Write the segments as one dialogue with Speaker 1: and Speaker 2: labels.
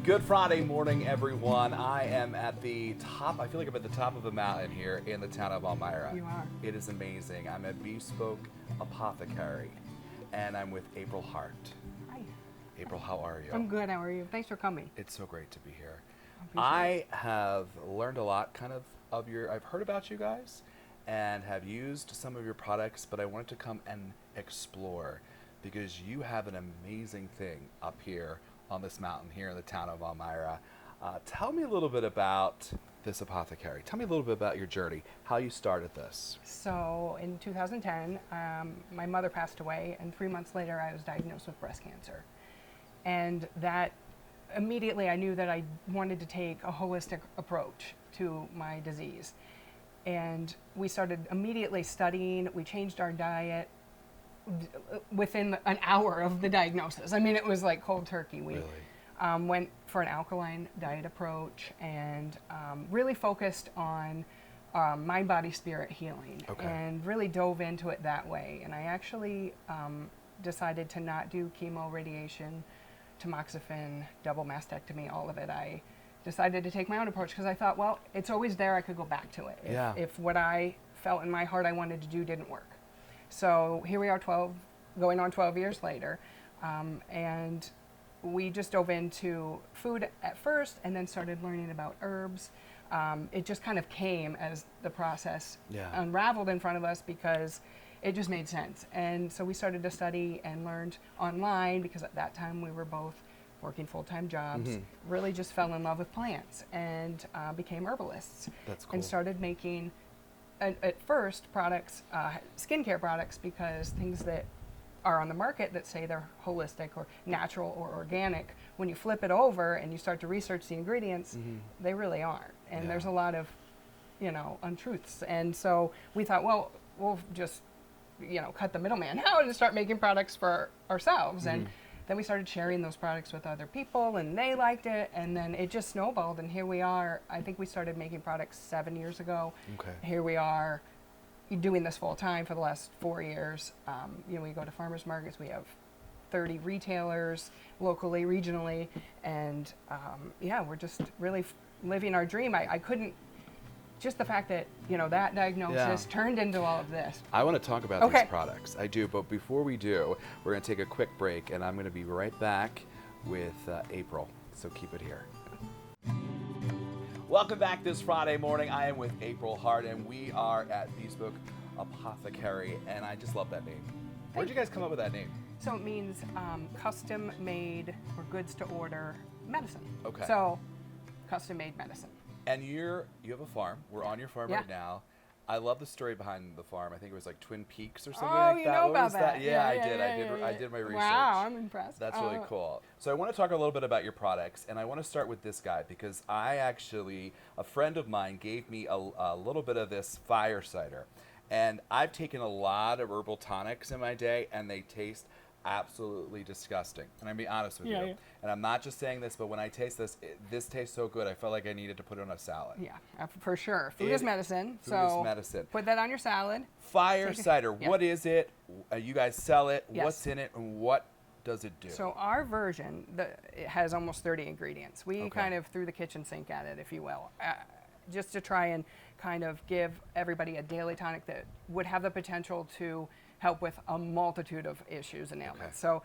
Speaker 1: Good Friday morning, everyone. I am at the top, I feel like I'm at the top of a mountain here in the town of Elmira.
Speaker 2: You are.
Speaker 1: It is amazing. I'm at Bespoke Apothecary, and I'm with April Hart.
Speaker 2: Hi.
Speaker 1: April, how are you?
Speaker 2: I'm good. How are you? Thanks for coming.
Speaker 1: It's so great to be here.
Speaker 2: Appreciate
Speaker 1: I have learned a lot of your, I've heard about you guys and have used some of your products, but I wanted to come and explore because you have an amazing thing up here on this mountain here in the town of Elmira. Tell me a little bit about this apothecary. Tell me a little bit about your journey, how you started this.
Speaker 2: So in 2010, my mother passed away, and 3 months later I was diagnosed with breast cancer. And that immediately I knew that I wanted to take a holistic approach to my disease. And we started immediately studying. We changed our diet within an hour of the diagnosis. I mean, it was like cold turkey. We
Speaker 1: Really?
Speaker 2: went for an alkaline diet approach and really focused on mind, body, spirit healing,
Speaker 1: Okay.
Speaker 2: and really dove into it that way. And I actually decided to not do chemo, radiation, tamoxifen, double mastectomy, all of it. I decided to take my own approach because I thought, well, it's always there. I could go back to it if what I felt in my heart I wanted to do didn't work. So here we are, going on 12 years later, and we just dove into food at first and then started learning about herbs. It just kind of came as the process unraveled in front of us because it just made sense. And so we started to study and learned online because at that time we were both working full-time jobs, really just fell in love with plants and became herbalists.
Speaker 1: That's cool.
Speaker 2: And started making at first products, skincare products, because things that are on the market that say they're holistic or natural or organic, when you flip it over and you start to research the ingredients, they really aren't. And there's a lot of, untruths. And so we thought, well, we'll just, cut the middleman out and start making products for ourselves. And then we started sharing those products with other people, and they liked it, and then it just snowballed, and here we are. I think we started making products 7 years ago.
Speaker 1: Okay.
Speaker 2: Here we are doing this full time for the last 4 years. We go to farmers markets. We have 30 retailers locally, regionally, and we're just really living our dream. I couldn't. Just the fact that, that diagnosis turned into all of this.
Speaker 1: I want to talk about these products. I do, but before we do, we're going to take a quick break, and I'm going to be right back with April, so keep it here. Welcome back this Friday morning. I am with April Hart, and we are at Bespoke Apothecary, and I just love that name. Where'd you guys come up with that name?
Speaker 2: So it means custom made or goods to order medicine.
Speaker 1: Okay.
Speaker 2: So custom made medicine.
Speaker 1: And you have a farm. We're on your farm right now. I love the story behind the farm. I think it was like Twin Peaks or something like that.
Speaker 2: Oh, you know about that.
Speaker 1: Yeah, I did. I did my research.
Speaker 2: Wow, I'm impressed.
Speaker 1: That's really cool. So I want to talk a little bit about your products, and I want to start with this guy because a friend of mine gave me a little bit of this fire cider. And I've taken a lot of herbal tonics in my day, and they taste absolutely disgusting. And I'm being honest with you.
Speaker 2: Yeah.
Speaker 1: And I'm not just saying this, but when I taste this, this tastes so good, I felt like I needed to put it on a salad.
Speaker 2: Yeah, for sure. Food is medicine.
Speaker 1: Food is medicine.
Speaker 2: Put that on your salad.
Speaker 1: Fire cider, what is it? You guys sell it.
Speaker 2: Yes.
Speaker 1: What's in it, and what does it do?
Speaker 2: So our version, it has almost 30 ingredients. We kind of threw the kitchen sink at it, if you will, just to try and kind of give everybody a daily tonic that would have the potential to help with a multitude of issues and ailments. So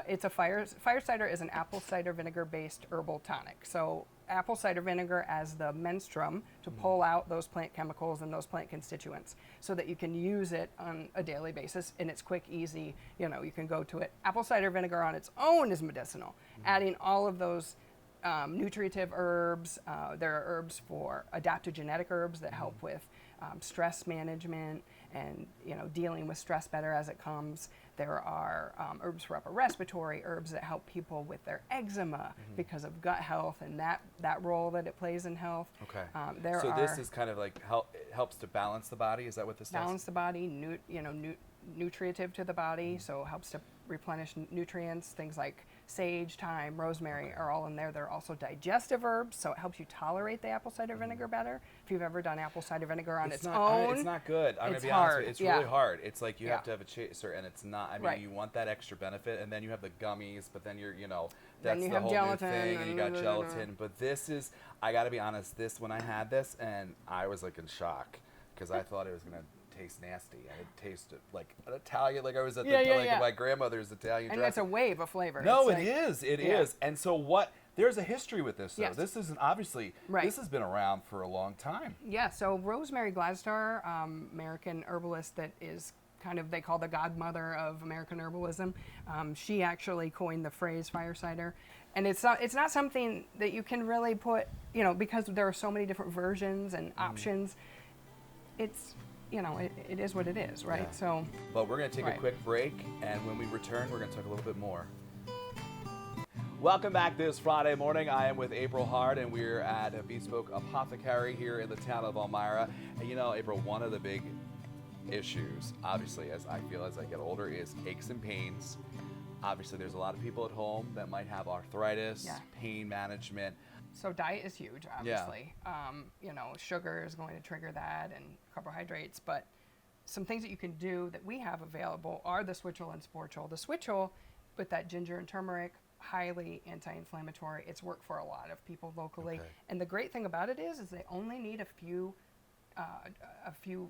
Speaker 2: it's a fire cider is an apple cider vinegar based herbal tonic. So apple cider vinegar as the menstruum to pull out those plant chemicals and those plant constituents so that you can use it on a daily basis, and it's quick, easy, you can go to it. Apple cider vinegar on its own is medicinal. Adding all of those nutritive herbs, there are herbs for adaptogenetic herbs that help with stress management and dealing with stress better as it comes. There are herbs for upper respiratory, herbs that help people with their eczema because of gut health and that role that it plays in health.
Speaker 1: Okay.
Speaker 2: So
Speaker 1: this is kind of like helps to balance the body. Is that what this does?
Speaker 2: Balance the body, nutritive to the body, so it helps to replenish nutrients, things like sage, thyme, rosemary are all in there. They're also digestive herbs, so it helps you tolerate the apple cider vinegar better. If you've ever done apple cider vinegar on its own,
Speaker 1: it's not good. I'm
Speaker 2: it's
Speaker 1: gonna be honest
Speaker 2: hard.
Speaker 1: with you. It's
Speaker 2: Yeah.
Speaker 1: really hard. It's like you
Speaker 2: Yeah.
Speaker 1: have to have a chaser, and it's not. I mean,
Speaker 2: Right.
Speaker 1: you want that extra benefit, and then you have the gummies, but then
Speaker 2: Then
Speaker 1: that's
Speaker 2: you
Speaker 1: the
Speaker 2: have
Speaker 1: whole
Speaker 2: gelatin
Speaker 1: new thing, and you got
Speaker 2: and
Speaker 1: gelatin. But this is, I gotta be honest. When I had this, and I was like in shock because I thought it was gonna taste nasty, and it tasted like an Italian, like I was at my grandmother's Italian
Speaker 2: and
Speaker 1: dressing.
Speaker 2: it's a wave of flavor.
Speaker 1: No,
Speaker 2: It's
Speaker 1: it
Speaker 2: like-
Speaker 1: is. It
Speaker 2: yeah.
Speaker 1: is. And so what? There's a history with this, though.
Speaker 2: Yes.
Speaker 1: This isn't obviously.
Speaker 2: Right.
Speaker 1: This has been around for a long time.
Speaker 2: Yeah, so Rosemary Gladstar, American herbalist that is kind of, they call the godmother of American herbalism. She actually coined the phrase fire cider. And it's not something that you can really put, because there are so many different versions and options. It's, it is what it is, right?
Speaker 1: Yeah.
Speaker 2: So,
Speaker 1: But we're going to take a
Speaker 2: Right.
Speaker 1: quick break, and when we return, we're going to talk a little bit more. Welcome back this Friday morning. I am with April Hart, and we're at a Bespoke Apothecary here in the town of Elmira. And April, one of the big issues, obviously, as I get older, is aches and pains. Obviously, there's a lot of people at home that might have arthritis,
Speaker 2: Yeah.
Speaker 1: pain management.
Speaker 2: So diet is huge, obviously. Sugar is going to trigger that, and carbohydrates. But some things that you can do that we have available are the switchel and sporchel. The switchel, with that ginger and turmeric, highly anti-inflammatory. It's worked for a lot of people locally.
Speaker 1: Okay.
Speaker 2: And the great thing about it is they only need a few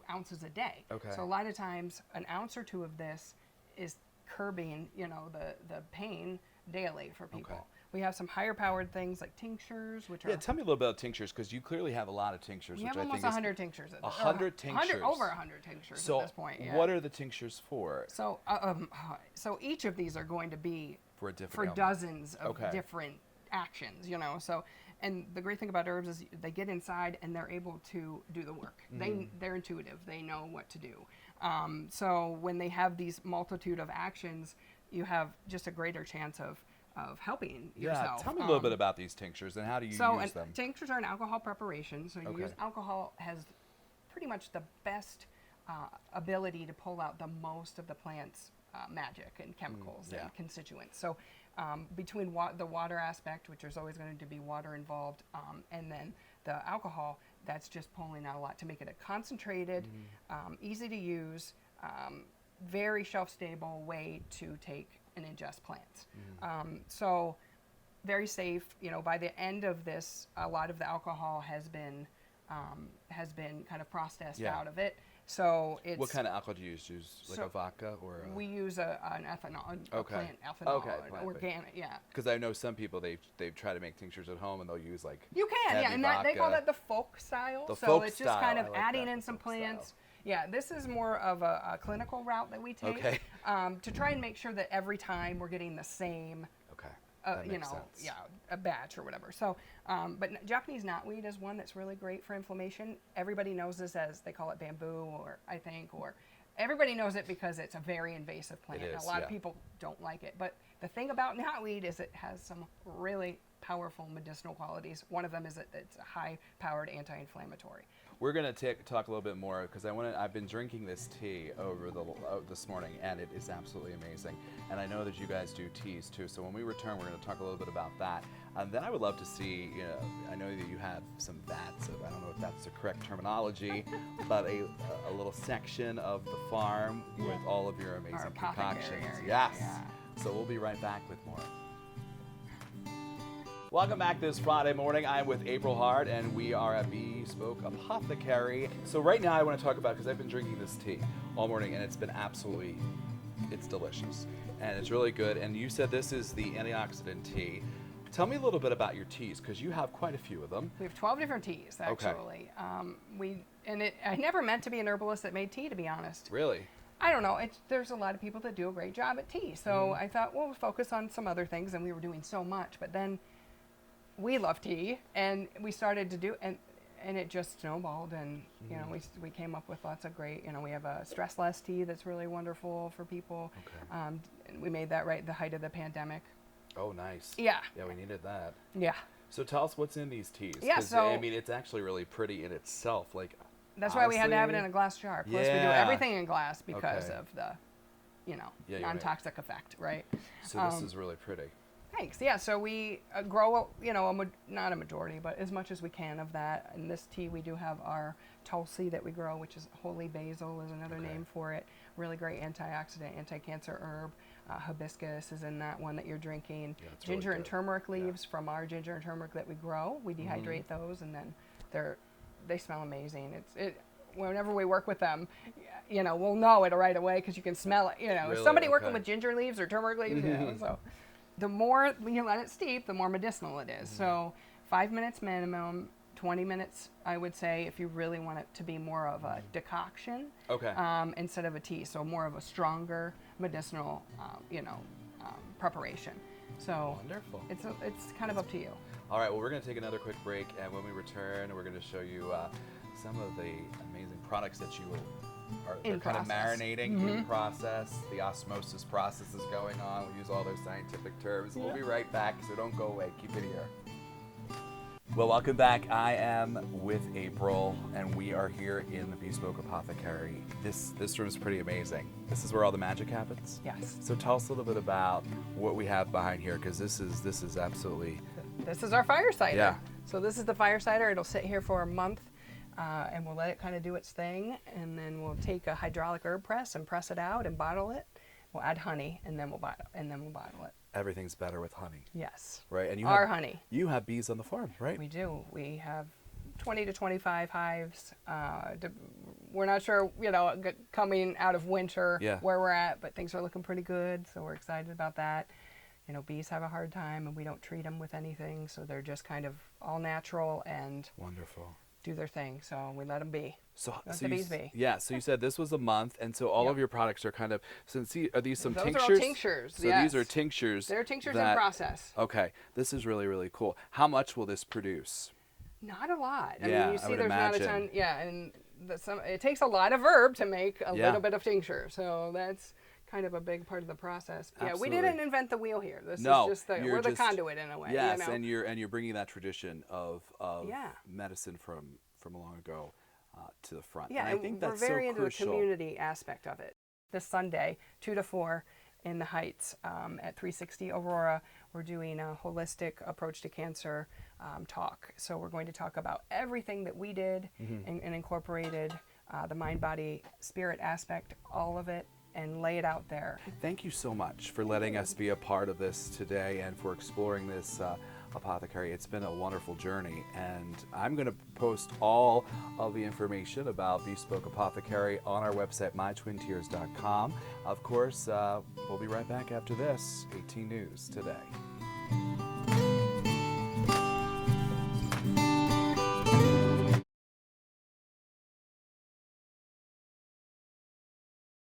Speaker 2: ounces a day.
Speaker 1: Okay.
Speaker 2: So a lot of times, an ounce or two of this is curbing, the pain daily for people.
Speaker 1: Okay.
Speaker 2: We have some higher powered things like tinctures, which are.
Speaker 1: Yeah, tell me a little bit about tinctures, because you clearly have a lot of tinctures.
Speaker 2: We
Speaker 1: which
Speaker 2: have
Speaker 1: I
Speaker 2: almost
Speaker 1: think is
Speaker 2: 100 tinctures.
Speaker 1: 100 tinctures.
Speaker 2: Over 100 tinctures
Speaker 1: So
Speaker 2: at this point. Yeah.
Speaker 1: what are the tinctures for?
Speaker 2: So, so each of these are going to be
Speaker 1: For a different
Speaker 2: for
Speaker 1: ailment.
Speaker 2: dozens of
Speaker 1: Okay.
Speaker 2: different actions. So, and the great thing about herbs is they get inside and they're able to do the work. They're intuitive. They know what to do. So when they have these multitude of actions, you have just a greater chance of helping yourself.
Speaker 1: Tell me a little bit about these tinctures and how do you use them?
Speaker 2: Tinctures are an alcohol preparation. So you
Speaker 1: Okay.
Speaker 2: use alcohol has pretty much the best ability to pull out the most of the plant's magic and chemicals
Speaker 1: yeah.
Speaker 2: and constituents. So between the water aspect, which there's always going to be water involved, and then the alcohol, that's just pulling out a lot to make it a concentrated, easy to use, very shelf-stable way to take and ingest plants. So very safe. By the end of this, a lot of the alcohol has been kind of processed
Speaker 1: Yeah.
Speaker 2: out of it. So it's
Speaker 1: What kind of alcohol do you use? Like
Speaker 2: so
Speaker 1: a vodka or?
Speaker 2: we use an ethanol, a
Speaker 1: Okay.
Speaker 2: plant ethanol,
Speaker 1: Okay,
Speaker 2: an
Speaker 1: plant-based.
Speaker 2: organic, yeah.
Speaker 1: Because I know some people they try to make tinctures at home and they'll use like
Speaker 2: You can, yeah,
Speaker 1: heavy
Speaker 2: and they call
Speaker 1: vodka.
Speaker 2: that the folk style.
Speaker 1: The
Speaker 2: so
Speaker 1: folk
Speaker 2: it's just
Speaker 1: style,
Speaker 2: kind of
Speaker 1: I like
Speaker 2: adding
Speaker 1: that,
Speaker 2: in
Speaker 1: the
Speaker 2: some
Speaker 1: folk style.
Speaker 2: plants. Yeah, this is more of a clinical route that we take
Speaker 1: Okay.
Speaker 2: to try and make sure that every time we're getting the same,
Speaker 1: Okay. That makes sense.
Speaker 2: yeah, a batch or whatever. So, but Japanese knotweed is one that's really great for inflammation. Everybody knows this as, they call it bamboo, or everybody knows it because it's a very invasive plant.
Speaker 1: It is,
Speaker 2: a lot
Speaker 1: yeah.
Speaker 2: of people don't like it. But the thing about knotweed is it has some really powerful medicinal qualities. One of them is that it's a high-powered anti-inflammatory.
Speaker 1: We're gonna talk a little bit more because I've been drinking this tea over this morning, and it is absolutely amazing. And I know that you guys do teas too. So when we return, we're gonna talk a little bit about that. And then I would love to see. I know that you have some vats. I don't know if that's the correct terminology, but a little section of the farm with all of your amazing concoctions.
Speaker 2: apothecary
Speaker 1: Yes.
Speaker 2: area, yeah.
Speaker 1: So we'll be right back with more. Welcome back this Friday morning. I'm with April Hart, and we are at Bespoke Apothecary. So right now I want to talk about, because I've been drinking this tea all morning, and it's delicious. And it's really good. And you said this is the antioxidant tea. Tell me a little bit about your teas, because you have quite a few of them.
Speaker 2: We have 12 different teas, actually. I never meant to be an herbalist that made tea, to be honest.
Speaker 1: Really?
Speaker 2: I don't know. There's a lot of people that do a great job at tea. So I thought, well, we'll focus on some other things, and we were doing so much. But then we love tea, and we started to do, and it just snowballed, and we came up with lots of great. We have a stress less tea that's really wonderful for people.
Speaker 1: Okay.
Speaker 2: And we made that right at the height of the pandemic.
Speaker 1: Oh, nice.
Speaker 2: Yeah.
Speaker 1: Yeah, we needed that.
Speaker 2: Yeah.
Speaker 1: So tell us what's in these teas.
Speaker 2: Yeah,
Speaker 1: 'Cause,
Speaker 2: so-
Speaker 1: I mean, it's actually really pretty in itself. Like,
Speaker 2: That's why we had to have it
Speaker 1: honestly,
Speaker 2: in a glass jar. Plus, we do
Speaker 1: Yeah.
Speaker 2: everything in glass because
Speaker 1: Okay.
Speaker 2: of the,
Speaker 1: Yeah, you're right.
Speaker 2: non-toxic effect, right?
Speaker 1: So this is really pretty.
Speaker 2: Thanks. Yeah, so we grow, not a majority, but as much as we can of that. In this tea, we do have our Tulsi that we grow, which is holy basil is another name for it. Really great antioxidant, anti-cancer herb. Hibiscus is in that one that you're drinking.
Speaker 1: Yeah, it's
Speaker 2: Ginger
Speaker 1: really
Speaker 2: and
Speaker 1: good.
Speaker 2: turmeric leaves from our ginger and turmeric that we grow. We dehydrate those, and then they smell amazing. Whenever we work with them, we'll know it right away because you can smell it.
Speaker 1: Really?
Speaker 2: Somebody working
Speaker 1: Okay.
Speaker 2: with ginger leaves or turmeric leaves, so the more you let it steep, the more medicinal it is. So 5 minutes minimum, 20 minutes, I would say, if you really want it to be more of a decoction
Speaker 1: Okay.
Speaker 2: instead of a tea. So more of a stronger medicinal, preparation. So
Speaker 1: Wonderful.
Speaker 2: it's kind of up to you.
Speaker 1: All right, well, we're going to take another quick break, and when we return, we're going to show you some of the amazing products that you are
Speaker 2: In
Speaker 1: kind of
Speaker 2: process.
Speaker 1: marinating in process. The osmosis process is going on. We use all those scientific terms. We'll be right back, so don't go away. Keep it here. Well, welcome back. I am with April, and we are here in the Bespoke Apothecary. This room is pretty amazing. This is where all the magic happens.
Speaker 2: Yes.
Speaker 1: So tell us a little bit about what we have behind here, because this is absolutely.
Speaker 2: This is our fire cider.
Speaker 1: Yeah.
Speaker 2: So this is the fire cider. It'll sit here for a month, and we'll let it kind of do its thing, and then we'll take a hydraulic herb press and press it out and bottle it. We'll add honey, and then we'll bottle it.
Speaker 1: Everything's better with honey.
Speaker 2: Yes.
Speaker 1: Right, and
Speaker 2: Our honey.
Speaker 1: You have bees on the farm, right?
Speaker 2: We do. We have 20 to 25 hives. We're not sure, coming out of winter where we're at, but things are looking pretty good, so we're excited about that. Bees have a hard time, and we don't treat them with anything, so they're just kind of all natural and
Speaker 1: Wonderful.
Speaker 2: do their thing. So we let them be.
Speaker 1: So
Speaker 2: Let
Speaker 1: so
Speaker 2: the
Speaker 1: you,
Speaker 2: bees be.
Speaker 1: yeah. So you said this was a month, and so all of your products are kind of. So are these some
Speaker 2: Those
Speaker 1: tinctures?
Speaker 2: are all tinctures.
Speaker 1: So
Speaker 2: yes.
Speaker 1: these are tinctures.
Speaker 2: They're tinctures in
Speaker 1: that-
Speaker 2: process.
Speaker 1: Okay, this is really really cool. How much will this produce?
Speaker 2: Not a lot. I
Speaker 1: Yeah,
Speaker 2: mean, you
Speaker 1: I
Speaker 2: see
Speaker 1: would
Speaker 2: there's not a
Speaker 1: imagine.
Speaker 2: ton. Yeah, and it takes a lot of herb to make a
Speaker 1: Yeah.
Speaker 2: little bit of tincture. So that's kind of a big part of the process. Yeah, we
Speaker 1: Absolutely.
Speaker 2: didn't invent the wheel here. This
Speaker 1: No,
Speaker 2: is just
Speaker 1: you're
Speaker 2: we're the
Speaker 1: just-
Speaker 2: conduit in a way.
Speaker 1: Yes, and you're bringing that tradition of
Speaker 2: Yeah.
Speaker 1: medicine from long ago to the front.
Speaker 2: Yeah,
Speaker 1: and I think that's
Speaker 2: we're very
Speaker 1: so
Speaker 2: into
Speaker 1: crucial.
Speaker 2: the community aspect of it. This Sunday, 2 to 4 in the Heights at 360 Aurora, we're doing a holistic approach to cancer talk. So we're going to talk about everything that we did and incorporated the mind, body, spirit aspect, all of it, and lay it out there.
Speaker 1: Thank you so much for letting us be a part of this today and for exploring this apothecary. It's been a wonderful journey, and I'm going to post all of the information about Bespoke Apothecary on our website, mytwintears.com. Of course, we'll be right back after this. 18 News Today.